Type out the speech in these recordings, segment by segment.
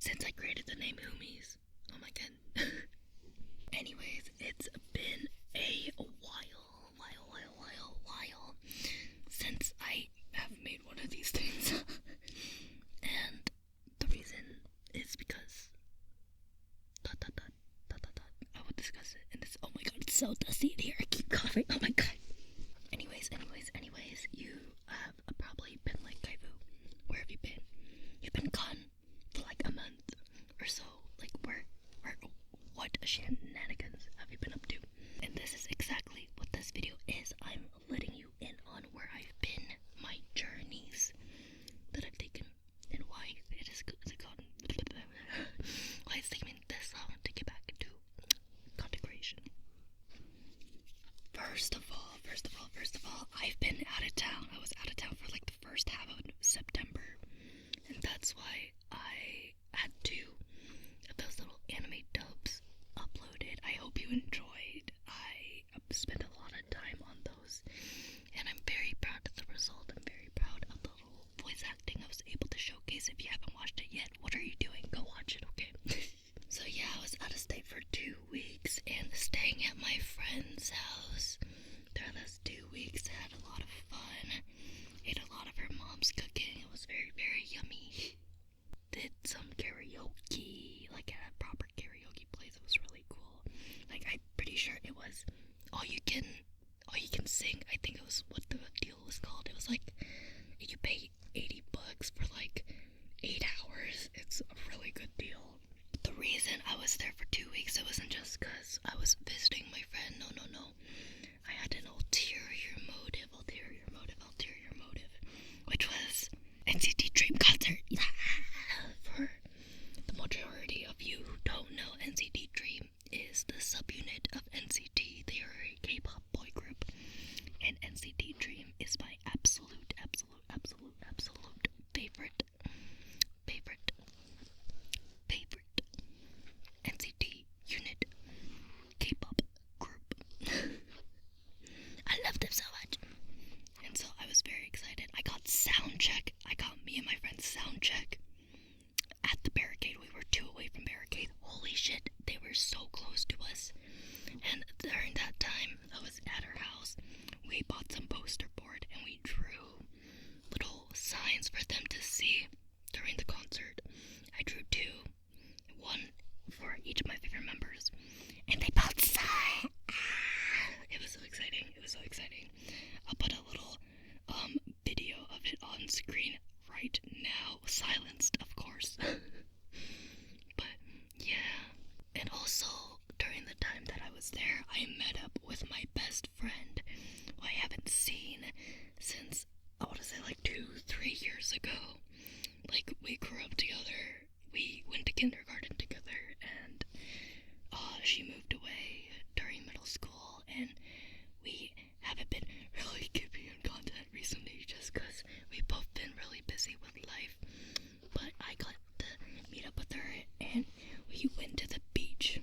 since I created the name Hoomies. Oh my god. Anyways, it's been a while since I have made one of these things. And the reason is because I will discuss it in this. Oh my god, it's so dusty in here. I keep coughing. Oh my god. Anyways, you have probably been like, Kaifu, where have you been? You've been gone for like a month or so. Like, what shenanigans have you been up to? And this is exactly what this video is. I'm letting you in on where I've been, my journeys that I've taken, and why it's taking me this long to get back into content creation. First of all, I've been out of town. I was out of town for like the first half of September, and that's why I had two of those little anime dubs uploaded. I hope you enjoyed. I spent a lot of time on those, and I'm very proud of the result. I'm very proud of the little voice acting I was able to showcase. If you haven't watched it yet, what are you doing? Go watch it, okay? So yeah, I was out of state for 2 weeks and staying at my friend's house. During those 2 weeks, I had a lot of fun. Ate a lot of her mom's cooking. It was very, very yummy. Did some karaoke, like at a proper karaoke place. It was really cool. Like, I'm pretty sure it was all you can sing. I think it was what the deal was called. It was like, you pay $80 for like 8 hours. It's a really good deal. The reason I was there for 2 weeks, it wasn't just because I was visiting my friend. No. I had an ulterior motive, which was NCT Dream concert. Yeah. For the majority of you who don't know, NCT Dream is the subunit of NCT. They are a K-pop boy group, and NCT Dream is my absolute favorite NCT unit K-pop group. I love them so much. And so I was very excited. I got me and my friend sound check at the barricade. We were 2 away from barricade. Holy shit, they were so close to us. And during that time, I was at her house. We bought some poster board and we drew little signs for them to see during the concert. I drew 2, one for each of my favorite members, and they both saw it. It was so exciting. I'll put a little video of it on screen right now, silenced of course. But yeah, and also during the time that I was there, I met up with my best friend, who I haven't seen since, I want to say like 2-3 years ago. Like, we grew up together, we went to kindergarten together, and she moved away during middle school, and we haven't been really keeping in contact recently just because we've both been really busy with life. But I got to meet up with her, and we went to the beach.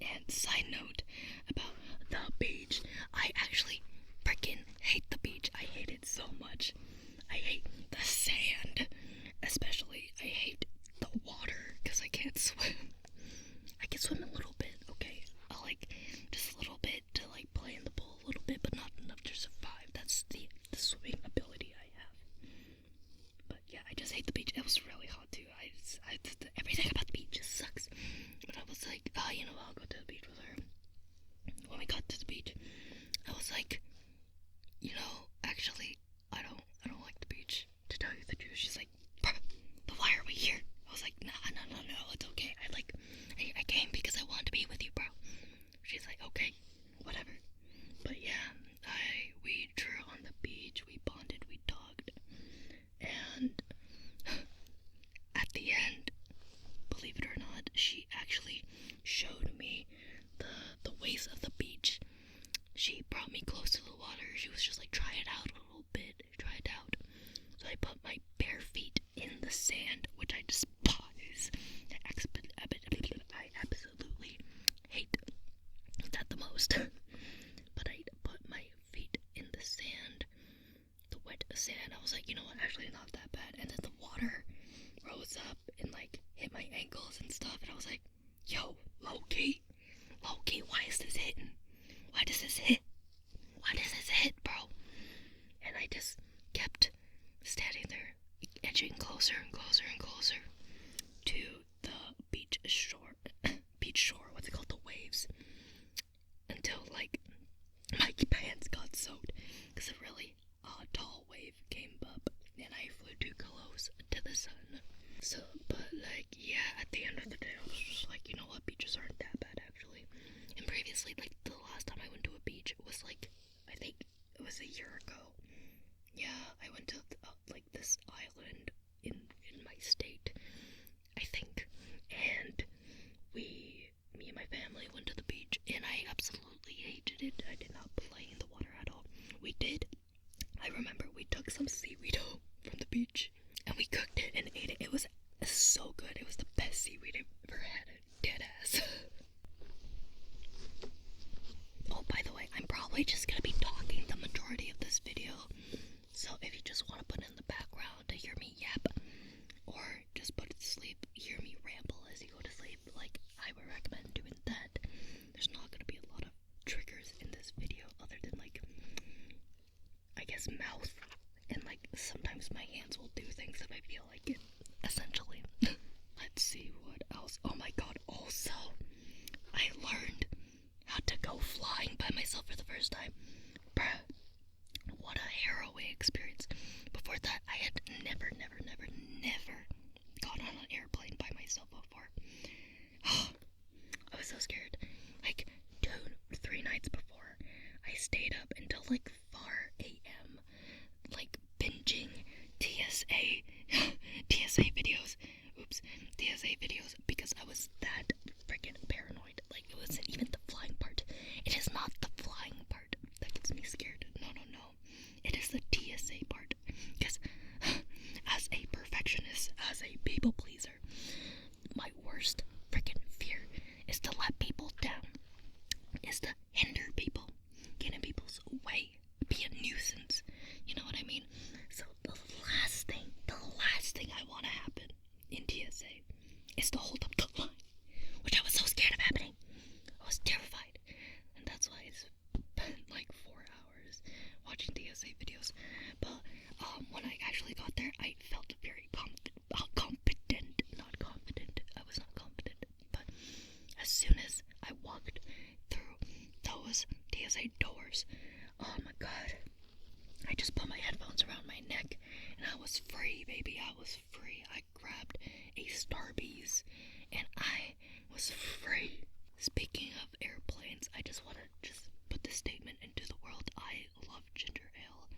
And side note about the beach, I actually freaking hate the beach. I hate it so much. I hate the sand, especially. I hate the water because I can't swim. I can swim a little bit, okay? I'll like just a little bit to like play in the pool a little bit, but not enough to survive. That's the swimming ability I have. But yeah, I just hate the beach. It was really hot too. Everything about the beach just sucks. But I was like, I'll go to the beach with her. When we got to the beach, I was like, actually, I don't like the beach, to tell you the truth. She's like, but why are we here? I was like, no, it's okay. I came because I wanted to be with you, bro. She's like, okay, whatever. But yeah, we drew on the beach, we bonded, we talked, and at the end, believe it or not, she actually showed me the ways of the beach. She brought me close to the water. She was just like, try it out a little bit, try it out. So I put my bare feet in the sand, which I despise. I absolutely hate that the most. But I put my feet in the sand, the wet sand. I was like, you know what, actually not that bad. And then the water rose up and like hit my ankles and stuff, and I was like, yo, low-key, why is this hitting? Why does this hit? Why does this hit, bro? And I just kept standing there, edging closer and closer and closer to the beach shore, what's it called, the waves, until like my pants got soaked because a really tall wave came up and I flew too close to the sun. So, but like, yeah, at the end of the day, I was just like, you know what, beaches aren't that bad actually. And previously, like, the last time I went to a beach was like, I think it was a year ago. Yeah, I went to like this island in my state, I think, and me and my family went to the beach, and I absolutely hated it. I did not play in the water at all. We did. I remember we took some seaweed home from the beach, and we cooked it and ate it. It was so good. It was the best seaweed I've ever had. Dead ass. Oh, by the way, I'm probably just gonna be talking the majority of this video. So if you just want to put in the background to hear me yap, or just put it to sleep, hear me ramble as you go to sleep, like, I would recommend doing that. There's not gonna be a lot of triggers in this video other than, like, I guess mouth, and like sometimes my hands will do things if I feel like it, essentially. Let's see what else. Oh my god, also, I learned how to go flying by myself for the first time. Bruh, what a harrowing experience. Before that, I had never gone on an airplane by myself before. I was so scared. Like, 2-3 nights before, I stayed up until like 4 a.m. like binging TSA videos. TSA videos, because I was that freaking paranoid. Like, it wasn't even the flying part. It is not the flying part that gets me scared. No. It is the TSA part. Because as a perfectionist, as a people pleaser, my worst freaking fear is to let people down. Is to hinder people, get in people's way, be a nuisance. You know what I mean? So the last thing I want to happen in TSA is to hold up the line, which I was so scared of happening. I was terrified, and that's why I spent like 4 hours watching TSA videos. But when I actually got there, I felt very competent, not confident. I was not confident, but as soon as I walked through those TSA doors, oh my god, I just put my headphones around my neck, and I was free, baby. I was free. I grabbed a Starbucks, and I was free. Speaking of airplanes, I just want to put this statement into the world. I love ginger ale.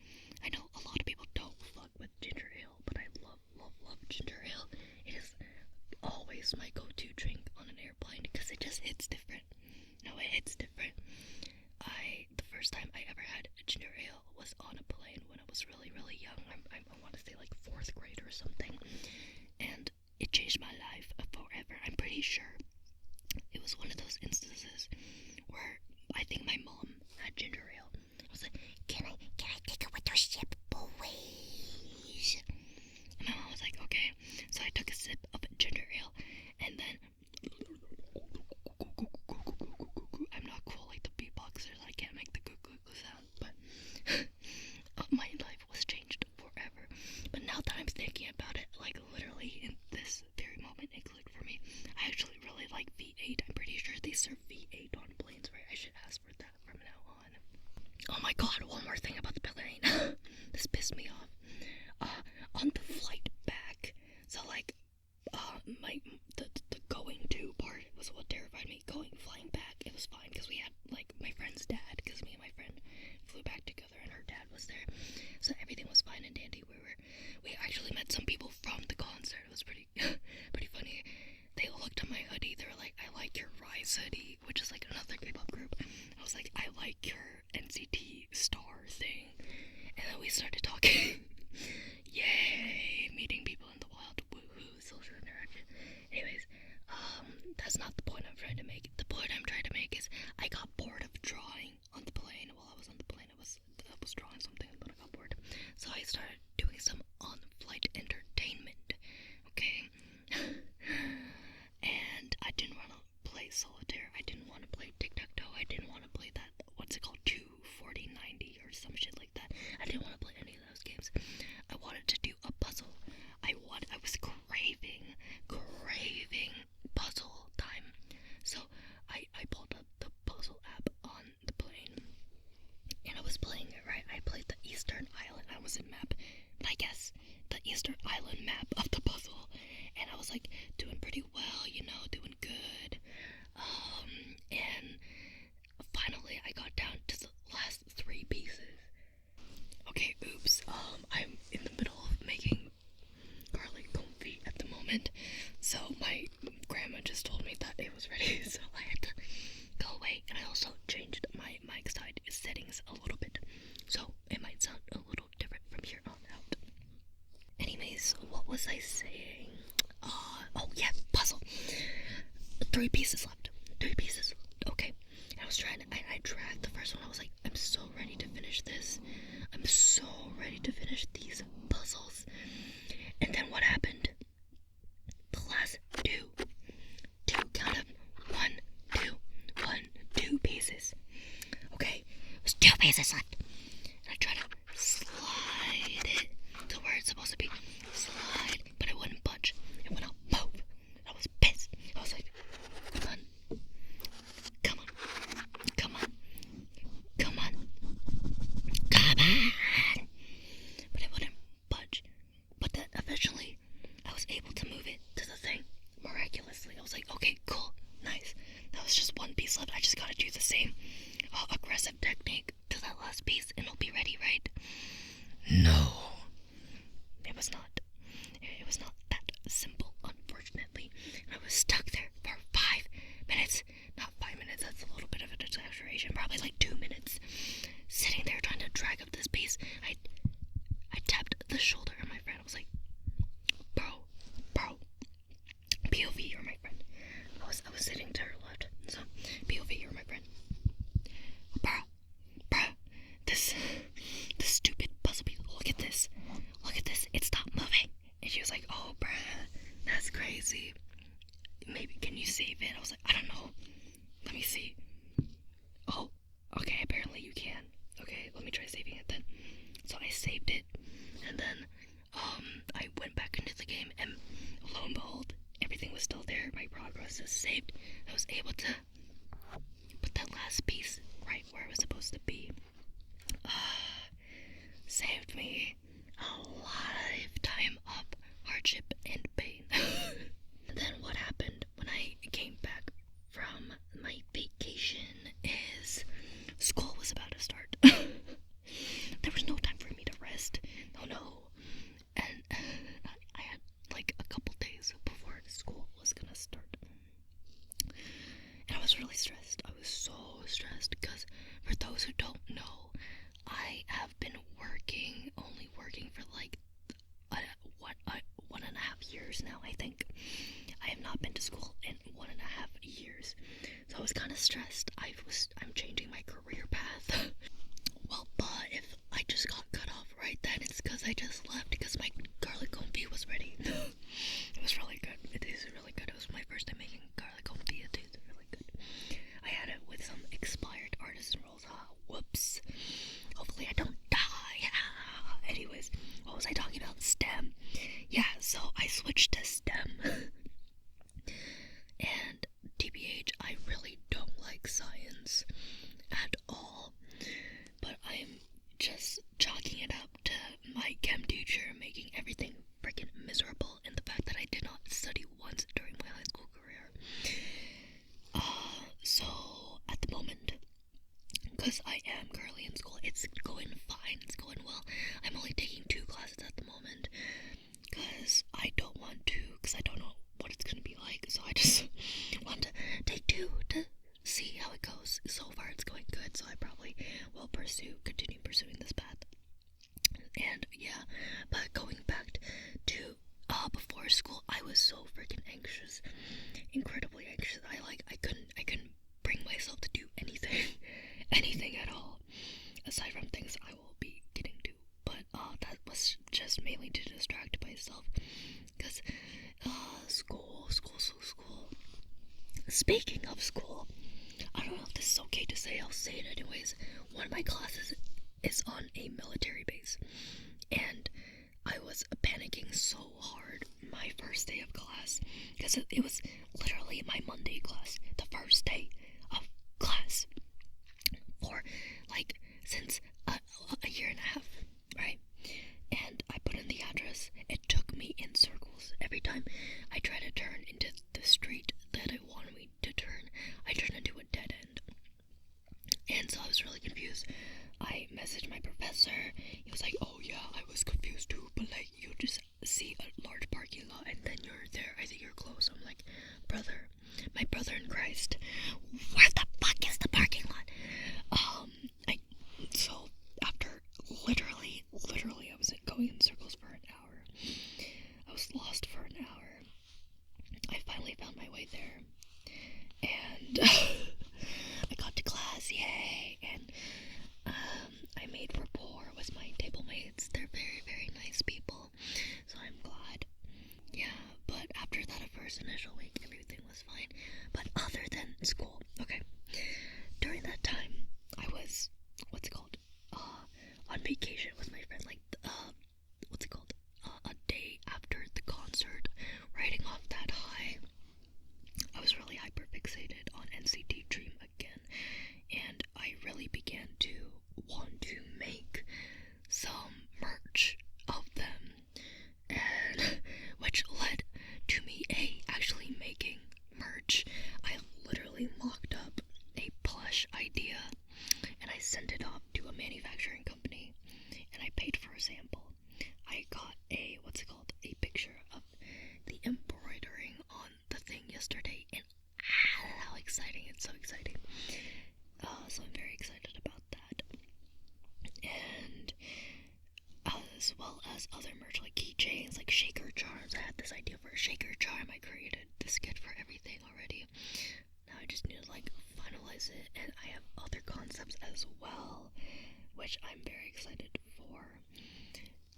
I know a lot of people don't fuck with ginger ale, but I love ginger ale. It is always my go-to drink on an airplane because it just hits different. No, it hits different. The first time I ever had ginger ale was on a plane when I was really young. I want to say like 4th grade or something, and it changed my life forever. I'm pretty sure it was one of those instances where I think my mom had ginger ale. I was like, can I take it with your sip, please? And my mom was like, okay. So I took a sip of ginger ale, and then I'm not cool like the beatboxers. I can't make the goo sound, but my life was changed forever. But now that I'm thinking about it, like literally in this very moment, it clicked for me. I actually really like V8. I'm pretty sure they serve V8 on planes, right? I should ask for that from now on. Oh my god, one more thing about the plane. This pissed me off. On the flight back, so like, the going to part was what terrified me. Flying back, it was fine because we had like my friend's dad, because me and my friend flew back together and her dad was there, so everything was fine and dandy. We actually met some people from the concert. It was pretty funny. They looked at my hoodie. They were like, I like your Rise hoodie, which is like another K-pop group. I was like, I like your NCT star thing. And then we started talking. Yay, meeting people in the wild. Woohoo, social interaction. Anyways, that's not the point I'm trying to make. The point I'm trying to make is I got bored of drawing on the plane. While I was on the plane, I was drawing something, but I got bored. So I started doing some on-flight entertainment. was like doing pretty well, doing good. And finally I got down to the last 3 pieces. Okay, oops. I'm in the middle of making garlic confit at the moment, so my grandma just told me that it was ready, so I had to go away. And I also changed my mic side settings a little bit, so it might sound a little different from here on out. Anyways, what was I saying? Oh yeah, puzzle. 3 pieces left. 3 pieces. Okay. And I was trying to, I dragged the first one. I was like, I'm so ready to finish this. I'm so ready to finish these puzzles. And then what happened? The last two count of 1, 2, 1, 2 pieces. Okay, there's 2 pieces left. And I tried to slide it to where it's supposed to be. Slide, but it wouldn't budge. It would not move. I was pissed. I was like, come on. Come on. Come on. Come on. Come on. But it wouldn't budge. But then eventually I was able to move it to the thing miraculously. I was like, okay, cool, nice. That was just 1 piece left. I just gotta do the same aggressive technique to that last piece and it'll be ready, right? No. It was not. It was not that simple, unfortunately. And I was stuck there for 5 minutes. Not 5 minutes, that's a little bit of an exaggeration. Probably like 2 minutes. Sitting there trying to drag up this piece. I tapped the shoulder of my friend. I was like, bro, POV, you're my friend. I was sitting to her left, so POV, you're my friend. Bro, this stupid puzzle piece. Look at this, it stopped moving. And she was like, oh, bruh, that's crazy. Maybe, can you save it? I was like, I don't know. Let me see. Oh, okay, apparently you can. Okay, let me try saving it then. So I saved it, and then I went back into the game, and lo and behold, everything was still there. My progress is saved. I was able to put that last piece right where it was supposed to be. Saved me a lifetime of hardship and pain. And then what happened when I came back from my vacation is school was about to start. There was no time for me to rest. No. And I had like a couple days before school was gonna start. And I was really stressed. I was so stressed because, for those who don't know, I have been only working for like 1.5 years now, I think. I have not been to school in 1.5 years. So I was kind of stressed. I'm changing my career path. Well, but if I just got cut off right then, it's because I just left because my garlic confit was ready. It was really good. It tasted really good. It was my first time making garlic confit. It tasted really good. I had it with some expired artisan rolls. Whoops. Hopefully I don't die. Anyways, what was I talking about? STEM. Yeah, so I switched to STEM. And TBH, I really don't like science at all. But I'm just chalking it up to my chem teacher making everything freaking miserable, and the fact that I did not study once during my high school career. So at the moment, because I am currently in school, it's going fine, it's going well. I'm only taking 2 classes at the moment, because I don't know what it's going to be like, so I just want to take 2 to see how it goes. So far it's going good, so I probably will continue pursuing this path. And yeah, but going back to before school, I was so freaking anxious, incredibly anxious. I couldn't bring myself to do anything at all, aside from things I will be getting to. But that was just mainly to distract myself, because school. Speaking of school, I don't know if this is okay to say, I'll say it anyways. One of my classes is on a military base, and I was panicking so hard my first day of class, because it was literally my Monday class, the first day of class for like since a year and a half, right? And I put in the address. It took me in circles every time I try to turn into the street that I wanted me to turn, I turn into a dead end. And so I was really confused. I messaged my professor. He was like, oh yeah, I was confused too, but like, you just see a large parking lot and then you're there. I think you're close. I'm like, brother, my brother in Christ, where the fuck is the parking lot? So after literally, I was going in circles for an hour. I was lost for an hour. I finally found my way there. And I got to class, yay! And I made rapport with my table mates. They're very, very nice people, so I'm glad. Yeah, but after that first initial week, everything was fine. But other than school, okay, during that time, I was, on vacation with my friend, like, a day after the concert, riding off that high. I was really hyper fixated on NCT Dream again, and I really began to want to make some merch of them, and which led to me actually making merch. I literally mocked up a plush idea and I sent it off to a manufacturing company, and I paid for a sample. I got a picture of the embroidering on the thing yesterday, and how exciting, it's so exciting. So I'm very excited about that. And as well as other merch like keychains, like shaker charms. I had this idea for a shaker charm. I created this kit for everything already. Now I just need to like finalize it, and I have other concepts as well, which I'm very excited for.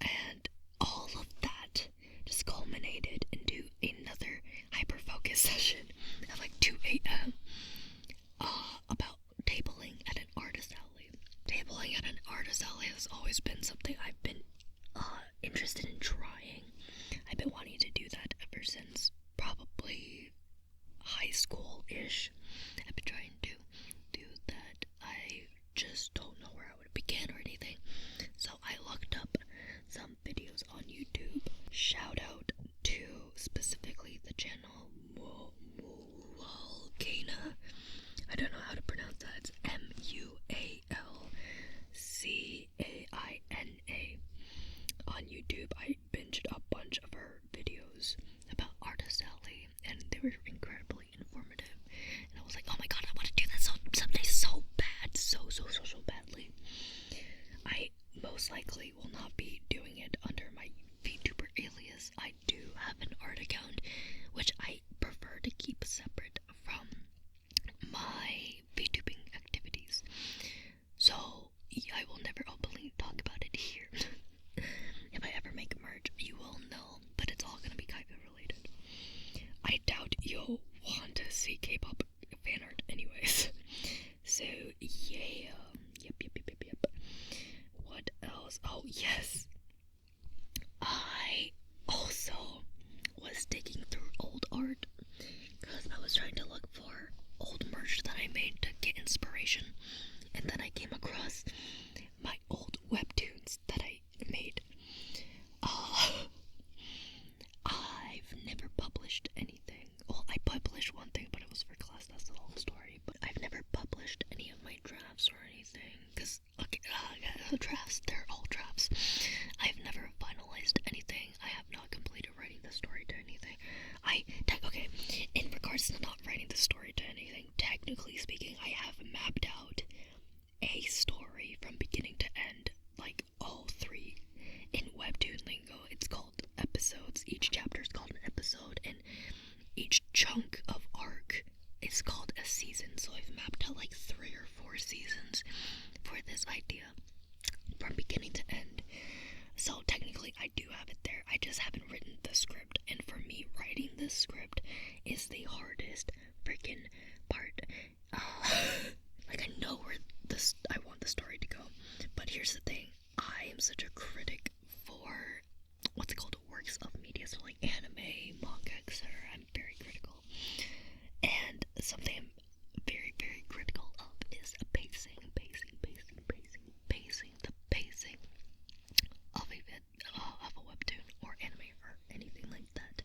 And all of that just culminated into another hyper-focus session at like 2 a.m. About tabling at an artist alley. Tabling at an artist alley has always been something I've been interested in trying. I've been wanting to do that ever since probably high school-ish. I've been trying to do that. I just don't know where I would begin or anything. So I looked up some videos on YouTube. Shout out to specifically the channel Mualcana. I don't know how to pronounce that. It's Mualcaina. On YouTube, I binged a bunch of her videos about Artist Alley, and they were incredibly informative. And I was like, oh my god, I want to do this someday so bad, so badly. I most likely will not be doing it under my VTuber alias. I do have an art account, which I prefer to keep separate from my VTubing activities. So I will never openly talk about it here. If I ever make merch, you will know, but it's all gonna be Kaifu related. I doubt you'll want to see K-pop fan art anyways. So yeah, yep. What else? Oh yes, I also was digging through old art because I was trying to look for old merch that I made to get inspiration, and then I came across my old webtoons that I made. I've never published anything. Well, I published one thing, but it was for class. That's the whole story. But I've never published any of my drafts or anything. Because, the drafts, they're all drafts. I've never finalized anything. I have not completed writing the story to anything. In regards to not writing the story to anything, technically speaking, I have mapped out a story from beginning to end, like all three. In Webtoon lingo, it's called episodes. Each chapter is called an episode, and each chunk of arc is called a season. So I've mapped out like 3 or 4 seasons for this idea from beginning to end. So technically I do have it there. I just haven't written the script, and for me, writing this script is the hardest freaking part. I know where I want the story to go, but here's the thing. I am such a critic for works of media, so like anime, manga, etc. I'm very critical, and something I'm very, very critical of is pacing. The pacing of a webtoon or anime or anything like that.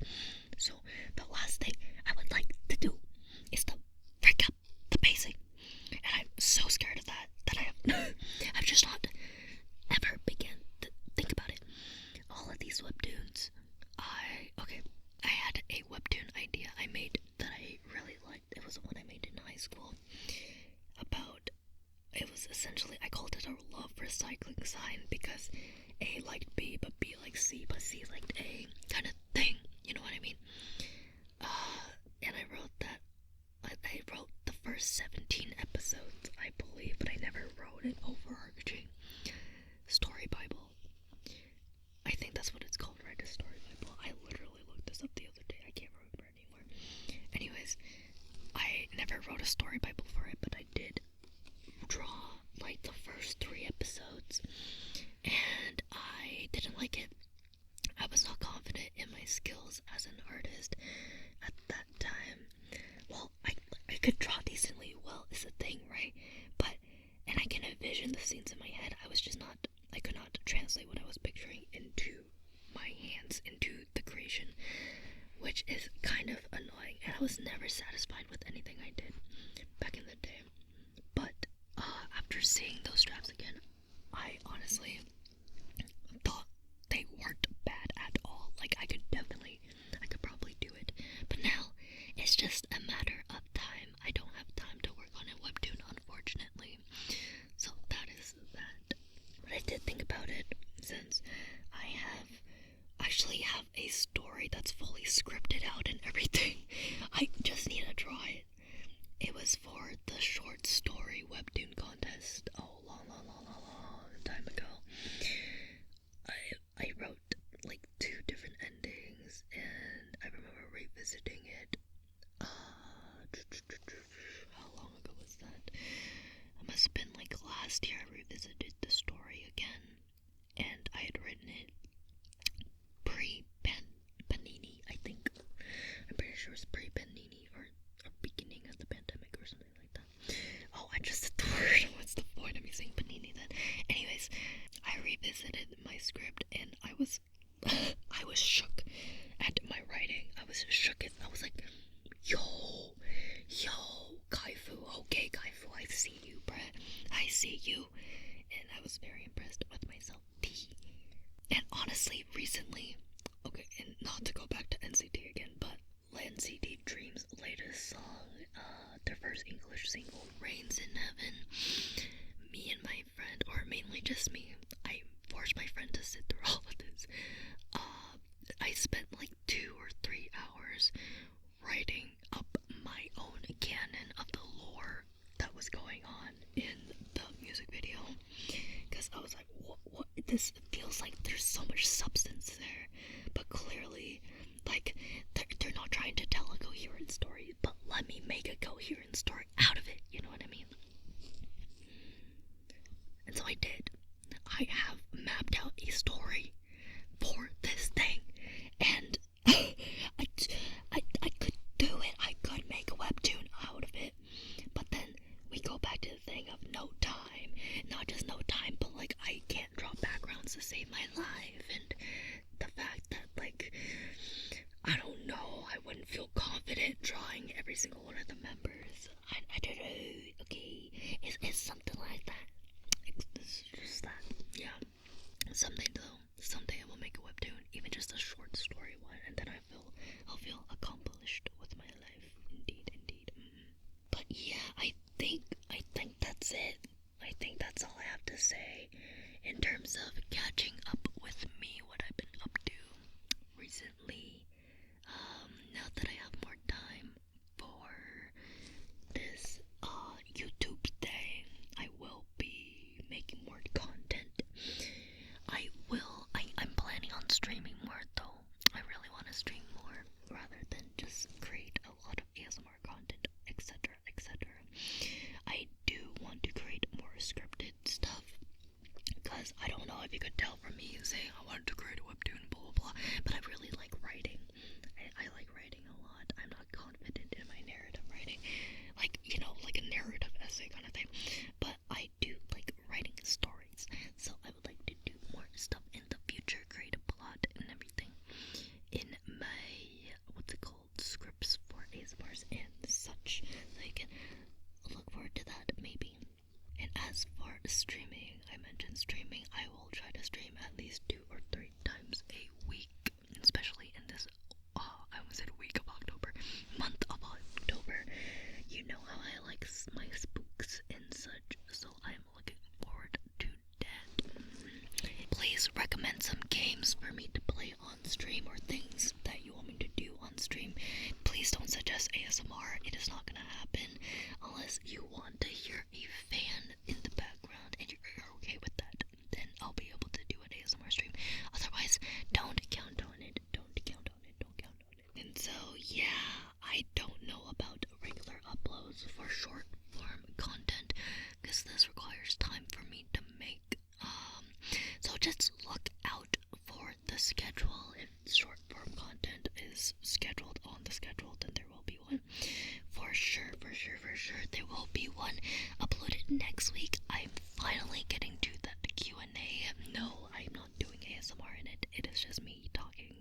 skills as an artist at that time. Well, I could draw decently well is the thing, right? And I can envision the scenes in my head. I could not translate what I was picturing into my hands, into the creation, which is kind of annoying. And I was never satisfied with anything I did back in the day. But after seeing those straps again, I honestly thought they weren't bad at all. Like, I could probably do it. But now, it's just a matter of time. I don't have time to work on a webtoon, unfortunately. So that is that. But I did think about it, since I actually have a story that's fully scripted out and everything. I just need to draw it. It was for the short story webtoon contest long time ago. I wrote like 2 different endings, and I remember revisiting it. How long ago was that? It must have been like last year. I revisited the story again, and I had written it pre-Panini, I think. I'm pretty sure it's pre-Panini or beginning of the pandemic or something like that. Oh, I just said the word. What's the point of me saying Panini then? Anyways, I revisited my script, and I was shook at my writing. I was shook. I was like, yo, Kaifu, okay, Kaifu, I see you, bruh. I see you. And I was very impressed with myself. And honestly, recently, okay, and not to go back to NCT again, but NCT Dream's latest song, their first English single, Rains in Heaven, me and my friend, or mainly just me, I forced my friend to sit through all of this. I spent like 2 or 3 hours writing up my own canon of the lore that was going on in the music video, because I was like, what, this feels like there's so much substance there, but clearly, like, they're not trying to tell a coherent story, but let me make a coherent story out of it, you know what I mean? And so I did. I have mapped out a story for this thing, and I could do it. I could make a webtoon out of it, but then we go back to the thing of no time. Not just no time, but like, I can't draw backgrounds to save my life, and the fact that, like, I don't know, I wouldn't feel confident drawing every single one of the members. I don't know, okay, it's something like that. It's just that, yeah. Someday I will make a webtoon, even just a short story one, and then I'll feel accomplished with my life. Indeed. But yeah, I think that's it. I think that's all I have to say in terms of catching up with me, what I've been up to recently. Now that I have more time for this YouTube thing, I will be making more content. I'm planning on streaming more though. I really want to stream more rather than just create a lot of ASMR content, etc. I do want to create more scripted stuff, because I don't know if you could tell from me saying I wanted to create a webtoon, blah blah blah, but I really like writing. I like writing a lot. I'm not confident in my narrative writing, like, you know, like a narrative essay kind of thing, but I do like writing stories, so I would like to do more stuff in the future, create a plot and everything in my, what's it called, scripts for ASMRs and such, so you can look forward to that maybe. And as for streaming, I mentioned streaming. I will try to stream at least 2 or 3 times a week, especially in this, I almost said week of October, month of October. You know how I like my spooks and such, so I'm looking forward to that. Please recommend some games for me to play on stream, or things that you want me to do on stream. Please don't suggest ASMR. It is not gonna happen unless you want to hear a fan in the background and you're okay with that. Then I'll be able to do an ASMR stream. Otherwise, don't count on it. And so, yeah, I don't know about regular uploads for short form content, because this requires time for me to make. So just look out for the schedule if short form content is scheduled on the schedule, then there will be one. For sure, there will be one uploaded next week. I'm finally getting to that Q&A. No, I'm not doing ASMR in it. It is just me talking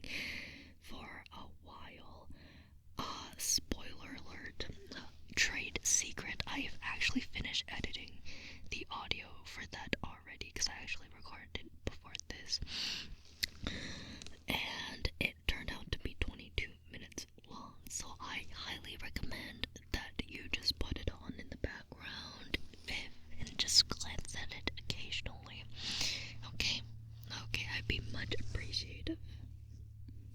for a while. Spoiler alert, trade secret, I have actually finished editing the audio for that already, because I actually recorded it before this, and it turned out to be 22 minutes long, so I highly recommend that you just put it on in the background and just glance at it occasionally. Okay, I'd be much appreciative.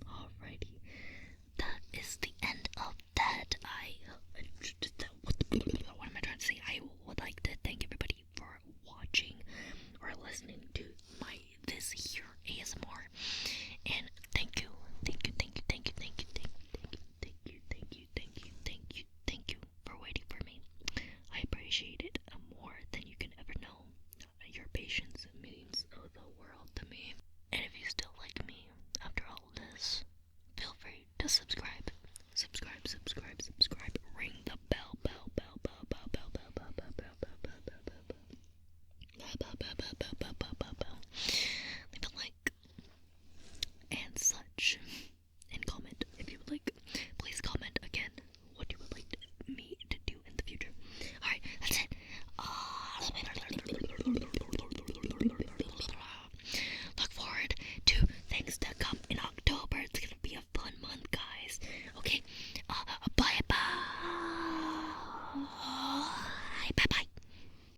Alrighty, that is the end of that. What am I trying to say? I would like to thank everybody for watching or listening to this here ASMR, and thank you for waiting for me. I appreciate it more than you can ever know. Your patience means the world to me. And if you still like me after all this, feel free to subscribe.